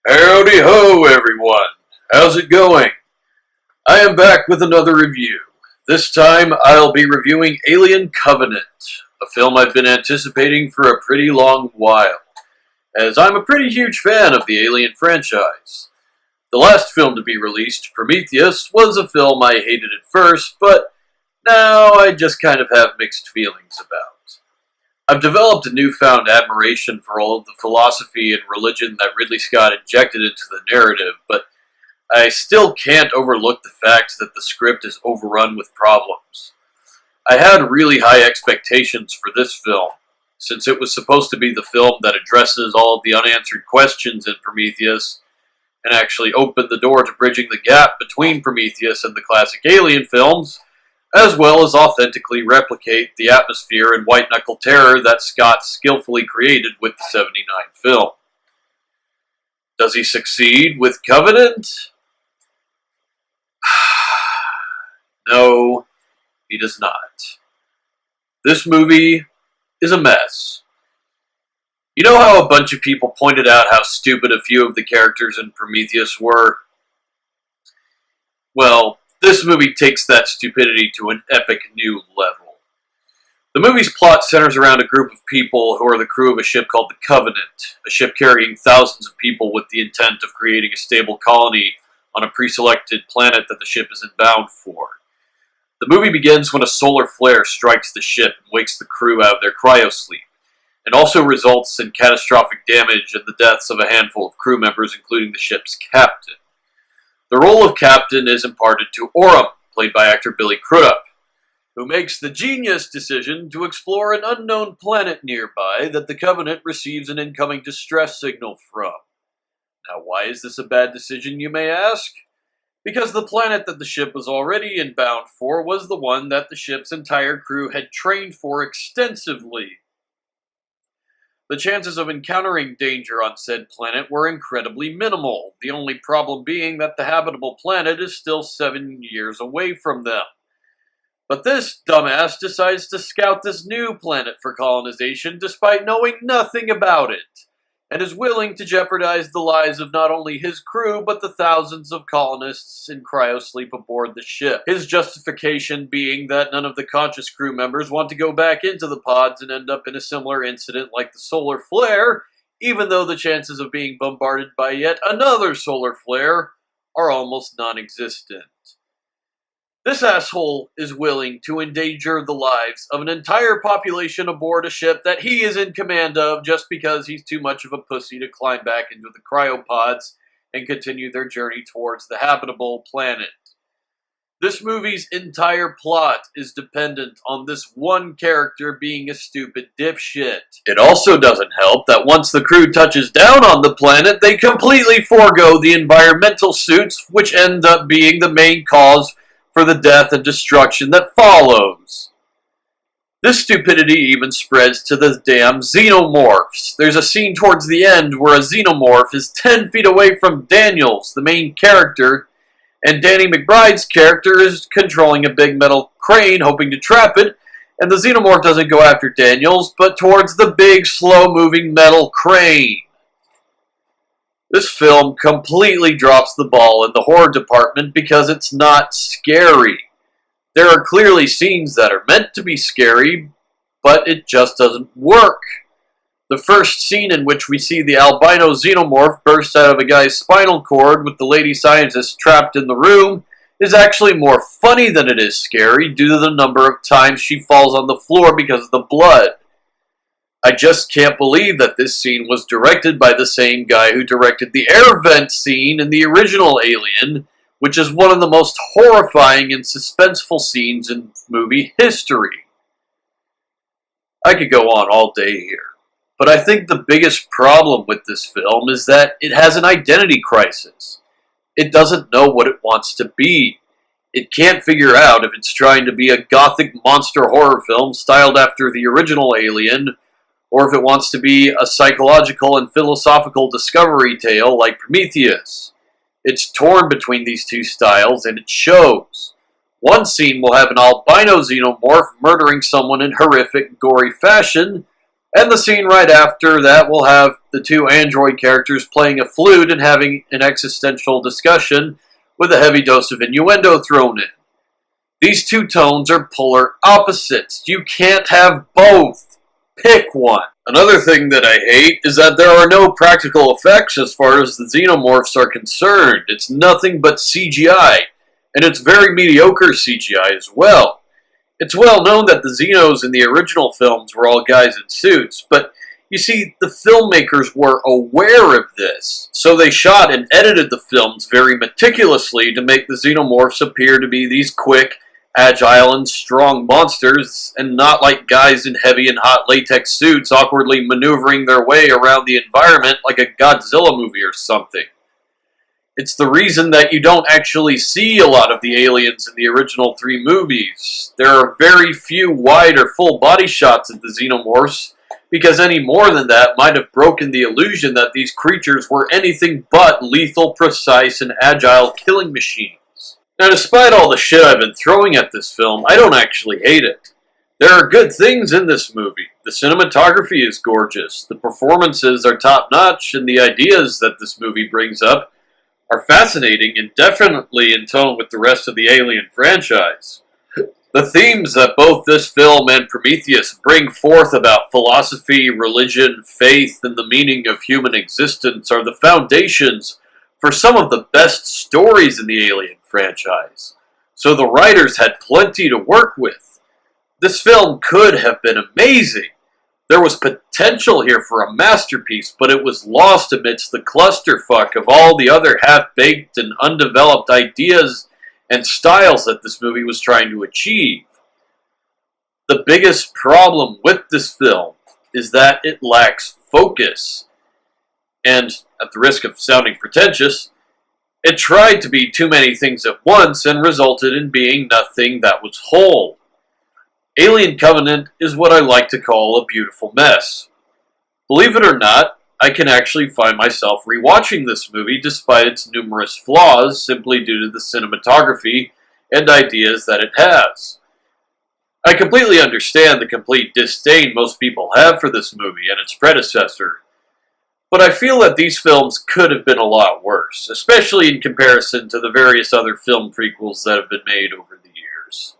Howdy ho, everyone. How's it going? I am back with another review. This time I'll be reviewing Alien Covenant, a film I've been anticipating for a pretty long while, as I'm a pretty huge fan of the Alien franchise. The last film to be released, Prometheus, was a film I hated at first, but now I just kind of have mixed feelings about. I've developed a newfound admiration for all of the philosophy and religion that Ridley Scott injected into the narrative, but I still can't overlook the fact that the script is overrun with problems. I had really high expectations for this film, since it was supposed to be the film that addresses all of the unanswered questions in Prometheus, and actually opened the door to bridging the gap between Prometheus and the classic Alien films, as well as authentically replicate the atmosphere and white-knuckle terror that Scott skillfully created with the '79 film. Does he succeed with Covenant? No, he does not. This movie is a mess. You know how a bunch of people pointed out how stupid a few of the characters in Prometheus were? Well, this movie takes that stupidity to an epic new level. The movie's plot centers around a group of people who are the crew of a ship called the Covenant, a ship carrying thousands of people with the intent of creating a stable colony on a pre-selected planet that the ship is bound for. The movie begins when a solar flare strikes the ship and wakes the crew out of their cryosleep, and also results in catastrophic damage and the deaths of a handful of crew members, including the ship's captain. The role of captain is imparted to Oram, played by actor Billy Crudup, who makes the genius decision to explore an unknown planet nearby that the Covenant receives an incoming distress signal from. Now, why is this a bad decision, you may ask? Because the planet that the ship was already inbound for was the one that the ship's entire crew had trained for extensively. The chances of encountering danger on said planet were incredibly minimal, the only problem being that the habitable planet is still 7 years away from them. But this dumbass decides to scout this new planet for colonization despite knowing nothing about it, and is willing to jeopardize the lives of not only his crew, but the thousands of colonists in cryosleep aboard the ship. His justification being that none of the conscious crew members want to go back into the pods and end up in a similar incident like the solar flare, even though the chances of being bombarded by yet another solar flare are almost non-existent. This asshole is willing to endanger the lives of an entire population aboard a ship that he is in command of just because he's too much of a pussy to climb back into the cryopods and continue their journey towards the habitable planet. This movie's entire plot is dependent on this one character being a stupid dipshit. It also doesn't help that once the crew touches down on the planet, they completely forego the environmental suits, which end up being the main cause for the death and destruction that follows. This stupidity even spreads to the damn xenomorphs. There's a scene towards the end where a xenomorph is 10 feet away from Daniels, the main character, and Danny McBride's character is controlling a big metal crane hoping to trap it, and the xenomorph doesn't go after Daniels, but towards the big, slow-moving metal crane. This film completely drops the ball in the horror department because it's not scary. There are clearly scenes that are meant to be scary, but it just doesn't work. The first scene in which we see the albino xenomorph burst out of a guy's spinal cord with the lady scientist trapped in the room is actually more funny than it is scary due to the number of times she falls on the floor because of the blood. I just can't believe that this scene was directed by the same guy who directed the air vent scene in the original Alien, which is one of the most horrifying and suspenseful scenes in movie history. I could go on all day here, but I think the biggest problem with this film is that it has an identity crisis. It doesn't know what it wants to be. It can't figure out if it's trying to be a gothic monster horror film styled after the original Alien, or if it wants to be a psychological and philosophical discovery tale like Prometheus. It's torn between these two styles, and it shows. One scene will have an albino xenomorph murdering someone in horrific, gory fashion, And the scene right after that will have the two android characters playing a flute and having an existential discussion with a heavy dose of innuendo thrown in. These two tones are polar opposites. You can't have both. Pick one. Another thing that I hate is that there are no practical effects as far as the xenomorphs are concerned. It's nothing but CGI, and it's very mediocre CGI as well. It's well known that the Xenos in the original films were all guys in suits, but you see, the filmmakers were aware of this, so they shot and edited the films very meticulously to make the Xenomorphs appear to be these quick, agile, and strong monsters, and not like guys in heavy and hot latex suits awkwardly maneuvering their way around the environment like a Godzilla movie or something. It's the reason that you don't actually see a lot of the aliens in the original 3 movies. There are very few wide or full body shots of the Xenomorphs, because any more than that might have broken the illusion that these creatures were anything but lethal, precise, and agile killing machines. Now, despite all the shit I've been throwing at this film, I don't actually hate it. There are good things in this movie. The cinematography is gorgeous, the performances are top-notch, and the ideas that this movie brings up are fascinating and definitely in tone with the rest of the Alien franchise. The themes that both this film and Prometheus bring forth about philosophy, religion, faith, and the meaning of human existence are the foundations for some of the best stories in the Alien franchise. So the writers had plenty to work with. This film could have been amazing. There was potential here for a masterpiece, but it was lost amidst the clusterfuck of all the other half-baked and undeveloped ideas and styles that this movie was trying to achieve. The biggest problem with this film is that it lacks focus. And, at the risk of sounding pretentious, it tried to be too many things at once and resulted in being nothing that was whole. Alien Covenant is what I like to call a beautiful mess. Believe it or not, I can actually find myself rewatching this movie despite its numerous flaws simply due to the cinematography and ideas that it has. I completely understand the complete disdain most people have for this movie and its predecessor, but I feel that these films could have been a lot worse, especially in comparison to the various other film prequels that have been made over the years.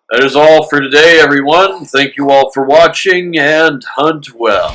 That is all for today, everyone. Thank you all for watching, and hunt well.